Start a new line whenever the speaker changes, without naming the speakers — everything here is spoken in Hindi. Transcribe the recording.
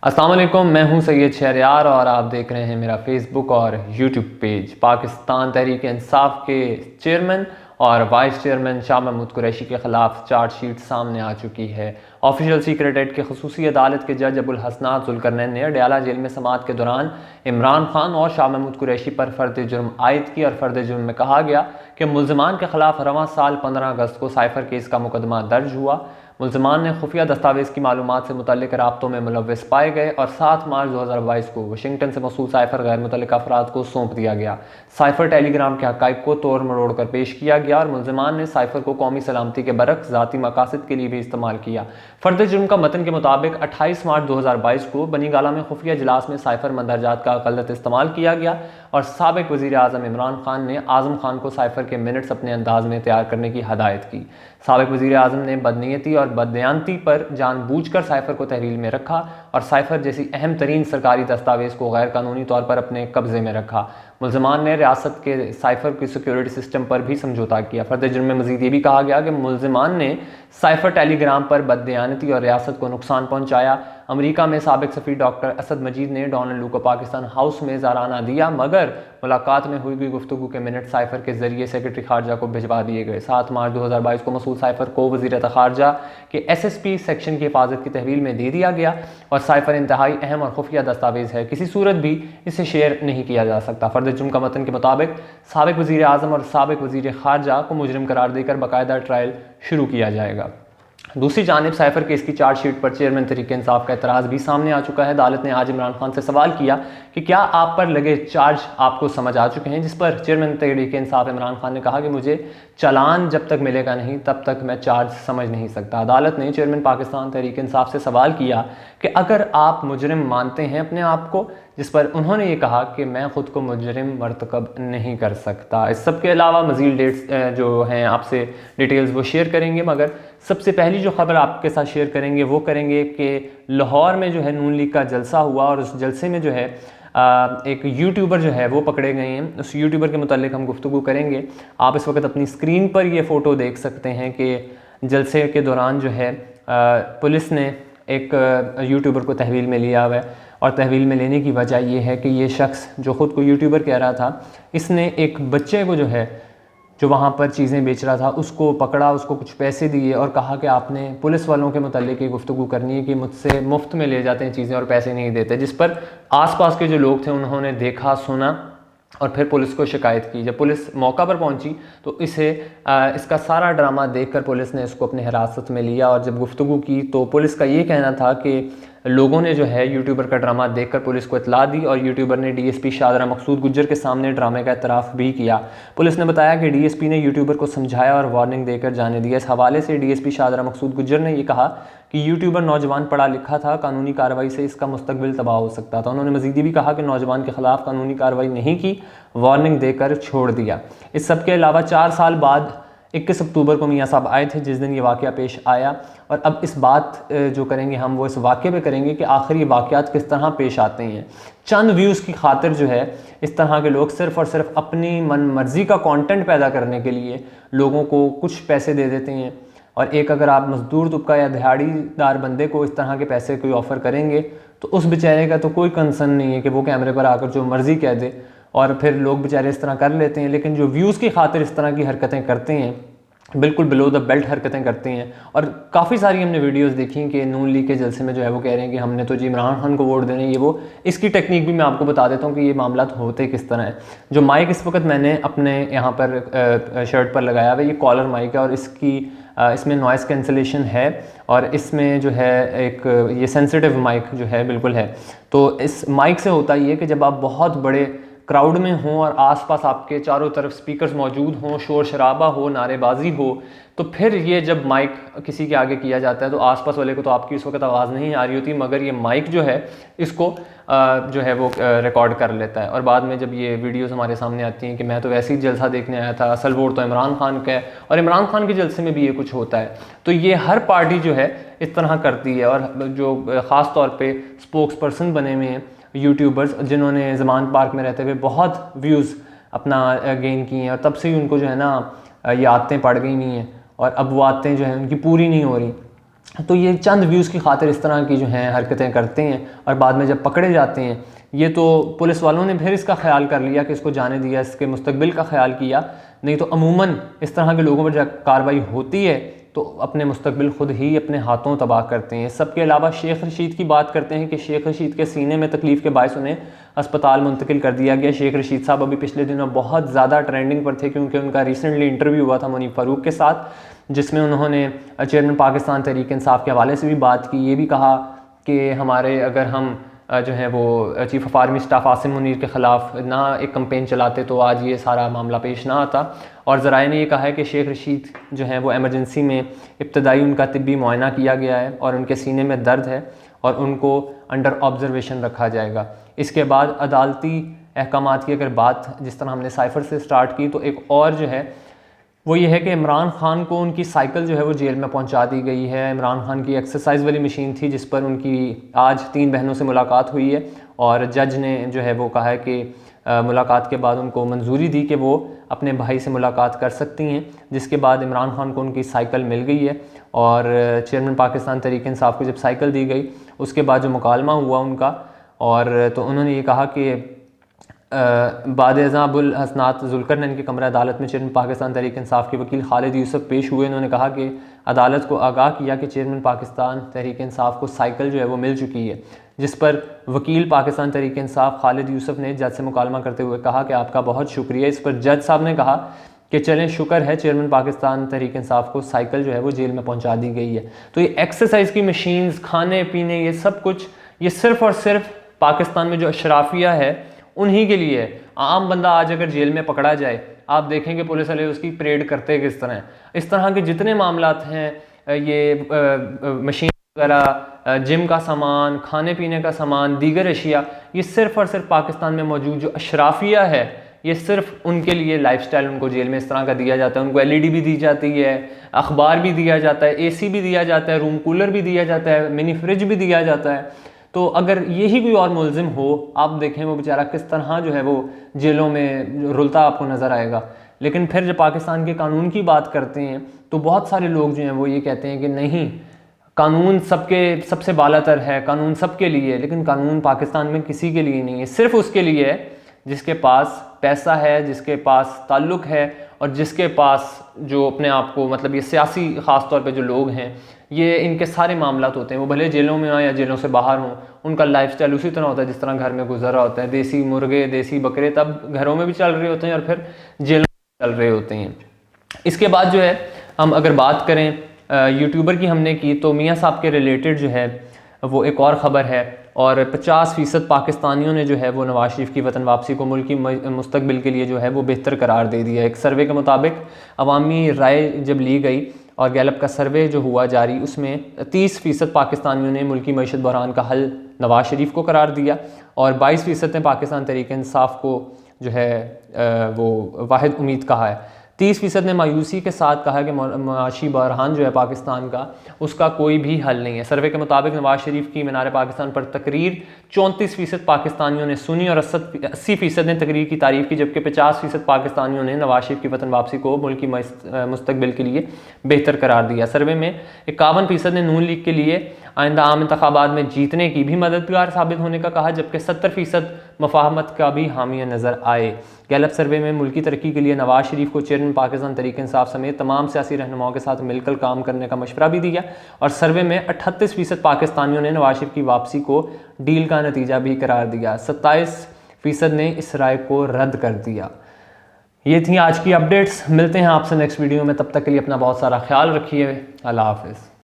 अस्सलाम वालेकुम, मैं हूं सैयद शहरयार और आप देख रहे हैं मेरा फेसबुक और यूट्यूब पेज। पाकिस्तान तहरीक इंसाफ के चेयरमैन और वाइस चेयरमैन शाह महमूद कुरैशी के ख़िलाफ़ चार्जशीट सामने आ चुकी है। ऑफिशियल सीक्रेट एक्ट के खुसूसी अदालत के जज अबुल हसनात जुल्करनैन ने अडयाला जेल में समाअत के दौरान इमरान खान और शाह महमूद कुरैशी पर फ़र्द जुर्म आयद की और फ़र्द जुर्म में कहा गया कि मुल्ज़िमान के ख़िलाफ़ रवां साल 15 अगस्त को साइफ़र केस का मुकदमा दर्ज हुआ। मुल्ज़िमान ने खुफिया दस्तावेज़ की मालूमात से मुतल्लिक़ राब्तों में मुलव्वस पाए गए और 7 मार्च 2022 को वाशिंगटन से मौसूल साइफ़र गैर मुतल्लिक़ अफराद को सौंप दिया गया। साइफ़र टेलीग्राम के हक़ाइक़ को तोड़ मरोड़ कर पेश किया गया और मुल्ज़िमान ने साइफ़र को कौमी सलामती के बरक़्स ज़ाती मकासद के लिए भी इस्तेमाल किया। फ़र्द जुर्म का मतन के मुताबिक 28 मार्च 2022 को बनी गाला में खुफिया इजलास में साइफ़र मंदरजात का गलत इस्तेमाल किया गया और साबिक़ वज़ीर आज़म इमरान खान ने आज़म खान को साइफ़र के मिनट्स अपने अंदाज में तैयार करने की हदायत की। साबिक़ वज़ीर आज़म ने बदनीयती और बददयानती पर जानबूझकर साइफ़र को तहरील में रखा और साइफ़र जैसी अहम तरीन सरकारी दस्तावेज़ को गैर कानूनी तौर पर अपने कब्ज़े में रखा। मुल्ज़िमान ने रियासत के साइफ़र की सिक्योरिटी सिस्टम पर भी समझौता किया। फ़र्द जुर्म में मज़ीद ये भी कहा गया कि मुल्ज़िमान ने साइफ़र टेलीग्राम पर बददयानती और रियासत को नुकसान पहुँचाया। अमरीका में साबिक़ सफ़ीर डॉक्टर असद मजीद ने डोनाल्ड लू को पाकिस्तान हाउस में ज़ाराना दिया, मगर मुलाकात में हुई गुफ्तगू के मिनट साइफ़र के ज़रिए सेक्रेटरी खारजा को भिजवा दिए गए। 7 मार्च 2022 को मसूल साइफ़र को वज़ीरत खारजा के SSP सेक्शन की हिफाजत की तहवील में दे दिया गया और साइफ़र इंतहाई अहम और खुफिया दस्तावेज़ है, किसी सूरत भी इसे शेयर नहीं किया जा सकता। फ़र्द जुर्म का मतन के मुताबिक साबिक़ वज़ीर आज़म और साबिक़ वज़ीर खारजा को मुजरिम करार देकर बाकायदा ट्रायल शुरू किया जाएगा। दूसरी जानिब साइफ़र केस की चार्जशीट पर चेयरमैन तहरीक इंसाफ का एतराज़ भी सामने आ चुका है। अदालत ने आज इमरान खान से सवाल किया कि क्या आप पर लगे चार्ज आपको समझ आ चुके हैं, जिस पर चेयरमैन तहरीक इंसाफ इमरान खान ने कहा कि मुझे चालान जब तक मिलेगा नहीं तब तक मैं चार्ज समझ नहीं सकता। अदालत ने चेयरमैन पाकिस्तान तहरीक इंसाफ से सवाल किया कि अगर आप मुजरिम मानते हैं अपने आप को, जिस पर उन्होंने ये कहा कि मैं ख़ुद को मुजरिम मरतकब नहीं कर सकता। इस सब के अलावा मज़ीद डेट्स जो हैं आपसे डिटेल्स वो शेयर करेंगे, मगर सबसे पहली जो ख़बर आपके साथ शेयर करेंगे वो करेंगे कि लाहौर में जो है नून लीग का जलसा हुआ और उस जलसे में जो है एक यूट्यूबर जो है वो पकड़े गए हैं। उस यूट्यूबर के मुतालिक हम गुफ्तगू करेंगे। आप इस वक्त अपनी स्क्रीन पर ये फ़ोटो देख सकते हैं कि जलसे के दौरान जो है पुलिस ने एक यूट्यूबर को तहवील में लिया हुआ है और तहवील में लेने की वजह यह है कि ये शख्स जो ख़ुद को यूट्यूबर कह रहा था, इसने एक बच्चे को जो वहाँ पर चीज़ें बेच रहा था उसको पकड़ा, उसको कुछ पैसे दिए और कहा कि आपने पुलिस वालों के मुतालिक ये गुफ्तगू करनी है कि मुझसे मुफ्त में ले जाते हैं चीज़ें और पैसे नहीं देते। जिस पर आसपास के जो लोग थे उन्होंने देखा, सुना और फिर पुलिस को शिकायत की। जब पुलिस मौका पर पहुंची तो इसका सारा ड्रामा देखकर पुलिस ने इसको अपने हिरासत में लिया और जब गुफ्तगू की तो पुलिस का ये कहना था कि लोगों ने जो है यूट्यूबर का ड्रामा देखकर पुलिस को इतला दी और यूट्यूबर ने DSP शाहजरा मकसूद गुज्जर के सामने ड्रामे का इतराफ़ भी किया। पुलिस ने बताया कि DSP ने यूट्यूबर को समझाया और वार्निंग देकर जाने दिया। इस हवाले से DSP शाहजरा मकसूद गुज्जर ने यह कहा कि यूट्यूबर नौजवान पढ़ा लिखा था, कानूनी कार्रवाई से इसका मुस्तकबिल तबाह हो सकता था। उन्होंने मज़ीद भी कहा कि नौजवान के ख़िलाफ़ कानूनी कार्रवाई नहीं की, वार्निंग देकर छोड़ दिया। इस सब के अलावा 4 साल बाद 21 अक्टूबर को मियाँ साहब आए थे, जिस दिन ये वाक़या पेश आया और अब इस बात जो करेंगे हम वो इस वाक़े पे करेंगे कि आखिर ये वाक़यात किस तरह पेश आते हैं। चंद व्यूज़ की खातिर जो है इस तरह के लोग सिर्फ़ और सिर्फ अपनी मन मर्ज़ी का कंटेंट पैदा करने के लिए लोगों को कुछ पैसे दे देते हैं और एक अगर आप मज़दूर तबका या दिहाड़ीदार बंदे को इस तरह के पैसे कोई ऑफ़र करेंगे तो उस बेचारे का तो कोई कंसर्न नहीं है कि वो कैमरे पर आकर जो मर्ज़ी कह दे और फिर लोग बेचारे इस तरह कर लेते हैं। लेकिन जो व्यूज़ की खातिर इस तरह की हरकतें करते हैं, बिल्कुल बिलो द बेल्ट हरकतें करते हैं। और काफ़ी सारी हमने वीडियोस देखी कि नून लीग के जलसे में जो है वो कह रहे हैं कि हमने तो जी इमरान खान को वोट देने, ये वो। इसकी टेक्निक भी मैं आपको बता देता हूँ कि ये मामला होते किस तरह है। जो माइक इस वक्त मैंने अपने यहाँ पर शर्ट पर लगाया हुआ है, ये कॉलर माइक है और इसमें नॉइज़ कैंसलेशन है और इसमें जो है एक ये सेंसिटिव माइक जो है बिल्कुल है। तो इस माइक से होता ये कि जब आप बहुत बड़े क्राउड में हों और आसपास आपके चारों तरफ स्पीकर्स मौजूद हों, शोर शराबा हो, नारेबाजी हो, तो फिर ये जब माइक किसी के आगे किया जाता है तो आसपास वाले को तो आपकी उस वक्त आवाज़ नहीं आ रही होती, मगर ये माइक जो है इसको जो है वो रिकॉर्ड कर लेता है। और बाद में जब ये वीडियोस हमारे सामने आती हैं कि मैं तो वैसे ही जलसा देखने आया था, असल वोट तो इमरान खान का है और इमरान खान के जलसे में भी ये कुछ होता है, तो ये हर पार्टी जो है इस तरह करती है। और जो ख़ास तौर पर स्पोक्स पर्सन बने हुए हैं यूट्यूबर्स, जिन्होंने ज़मान पार्क में रहते हुए बहुत व्यूज़ अपना गेन किए हैं और तब से ही उनको जो है ना ये आदतें पड़ गई नहीं हैं और अब वो आदतें जो हैं उनकी पूरी नहीं हो रही। तो ये चंद व्यूज़ की खातिर इस तरह की जो हैं हरकतें करते हैं और बाद में जब पकड़े जाते हैं, ये तो पुलिस वालों ने फिर इसका ख्याल कर लिया कि इसको जाने दिया, इसके मुस्तकबिल का ख्याल किया, नहीं तो अमूमन इस तरह के लोगों पर जब कार्रवाई होती है तो अपने मुस्तकबिल ख़ुद ही अपने हाथों तबाह करते हैं। सबके अलावा शेख रशीद की बात करते हैं कि शेख रशीद के सीने में तकलीफ़ के बायस उन्हें अस्पताल मुंतकिल कर दिया गया। शेख रशीद साहब अभी पिछले दिनों बहुत ज़्यादा ट्रेंडिंग पर थे क्योंकि उनका रिसेंटली इंटरव्यू हुआ था मुनीफ फ़ारूक के साथ, जिसमें उन्होंने चेयरमैन पाकिस्तान तहरीक इंसाफ के हवाले से भी बात की। ये भी कहा कि हमारे अगर हम जो है वो chief of army staff Asim Munir के ख़िलाफ़ ना एक कंपेन चलाते तो आज ये सारा मामला पेश ना आता। और ज़राए ने ये कहा है कि शेख रशीद जो है वो एमरजेंसी में इब्तदाई उनका तिब्बी मुआयना किया गया है और उनके सीने में दर्द है और उनको अंडर ऑब्जर्वेशन रखा जाएगा। इसके बाद अदालती अहकामात की अगर बात जिस तरह हमने साइफ़र से स्टार्ट की, तो एक और जो है वो ये है कि इमरान खान को उनकी साइकिल जो है वो जेल में पहुंचा दी गई है। इमरान खान की एक्सरसाइज वाली मशीन थी जिस पर उनकी आज 3 बहनों से मुलाकात हुई है और जज ने जो है वो कहा है कि मुलाकात के बाद उनको मंजूरी दी कि वो अपने भाई से मुलाकात कर सकती हैं, जिसके बाद इमरान खान को उनकी साइकिल मिल गई है। और चेयरमैन पाकिस्तान तहरीक इंसाफ को जब साइकिल दी गई उसके बाद जो मुकालमा हुआ उनका, और तो उन्होंने ये कहा कि बाद अबुल हसनात जुल्करनैन की कमरा अदालत में चेयरमैन पाकिस्तान तहरीक इंसाफ के वकील खालिद यूसुफ पेश हुए। उन्होंने कहा कि अदालत को आगाह किया कि चेयरमैन पाकिस्तान तहरीक इंसाफ को साइकिल जो है वो मिल चुकी है, जिस पर वकील पाकिस्तान तहरीक इंसाफ खालिद यूसुफ ने जज से मुकालमा करते हुए कहा कि आपका बहुत शुक्रिया। इस पर जज साहब ने कहा कि चलें शुक्र है चेयरमैन पाकिस्तान तहरीक इंसाफ को साइकिल जो है वो जेल में पहुँचा दी गई है। तो ये एक्सरसाइज की मशीन्स, खाने पीने, ये सब कुछ ये सिर्फ़ और सिर्फ पाकिस्तान में जो अशराफिया है उन्हीं के लिए है। आम बंदा आज अगर जेल में पकड़ा जाए, आप देखेंगे पुलिस वाले उसकी परेड करते किस तरह। इस तरह के जितने मामलात हैं, ये मशीन वगैरह, जिम का सामान, खाने पीने का सामान, दीगर अशिया, ये सिर्फ़ और सिर्फ पाकिस्तान में मौजूद जो अशराफिया है, ये सिर्फ उनके लिए लाइफस्टाइल उनको जेल में इस तरह का दिया जाता है। उनको LED भी दी जाती है, अखबार भी दिया जाता है, AC भी दिया जाता है, रूम कूलर भी दिया जाता है, मिनी फ्रिज भी दिया जाता है। तो अगर यही कोई और मुलजिम हो, आप देखें वो बेचारा किस तरह जो है वो जेलों में रुलता आपको नज़र आएगा। लेकिन फिर जब पाकिस्तान के कानून की बात करते हैं तो बहुत सारे लोग जो हैं वो ये कहते हैं कि नहीं, कानून सबसे बालातर है, कानून सबके लिए है। लेकिन कानून पाकिस्तान में किसी के लिए नहीं है, सिर्फ उसके लिए है जिसके पास पैसा है, जिसके पास ताल्लुक़ है और जिसके पास जो अपने आप को, मतलब ये सियासी ख़ास तौर पे जो लोग हैं, ये इनके सारे मामलात होते हैं, वो भले जेलों में हों या जेलों से बाहर हों, उनका लाइफस्टाइल उसी तरह होता है जिस तरह घर में गुजर रहा होता है। देसी मुर्गे, देसी बकरे तब घरों में भी चल रहे होते हैं और फिर जेलों में चल रहे होते हैं। इसके बाद जो है हम अगर बात करें यूट्यूबर की हमने की, तो मियाँ साहब के रिलेटेड जो है वो एक और ख़बर है। और 50% पाकिस्तानियों ने जो है वो नवाज शरीफ की वतन वापसी को मुल्क की मुस्तकबिल के लिए जो है वो बेहतर करार दे दिया। एक सर्वे के मुताबिक अवामी राय जब ली गई और गैलप का सर्वे जो हुआ जारी, उसमें 30% पाकिस्तानियों ने मुल्की मईशत बहरान का हल नवाज शरीफ को करार दिया और 22% ने पाकिस्तान तहरीक इंसाफ को जो है वो वाहिद उम्मीद कहा है। 30% ने मायूसी के साथ कहा कि माशी बहरान जो है पाकिस्तान का, उसका कोई भी हल नहीं है। सर्वे के मुताबिक नवाज शरीफ की मीनार पाकिस्तान पर तकरीर 34% पाकिस्तानियों ने सुनी और 80% ने तकरीर की तारीफ़ की, जबकि 50% पाकिस्तानियों ने नवाज शरीफ की वतन वापसी को मुल्क की मुस्तकबिल के लिए बेहतर करार दिया। सर्वे में 51% ने नून लीग के लिए आइंदा आम इंतखाबात में जीतने की भी मददगार साबित होने का कहा, जबकि 70% मफाहमत का भी हामी नज़र आए। गैलप सर्वे में मुल्की तरक्की के लिए नवाज शरीफ को चेयरमैन पाकिस्तान तहरीक इंसाफ समेत तमाम सियासी रहनुमाओं के साथ मिलकर काम करने का मशवरा भी दिया और सर्वे में 38% पाकिस्तानियों ने नवाज शरीफ की वापसी को डील का नतीजा भी करार दिया। 27% ने इस राय को रद्द कर दिया। ये थी आज की अपडेट्स। मिलते हैं आपसे नेक्स्ट वीडियो में, तब तक के लिए अपना बहुत सारा ख्याल रखिए। अल्लाह हाफिज़।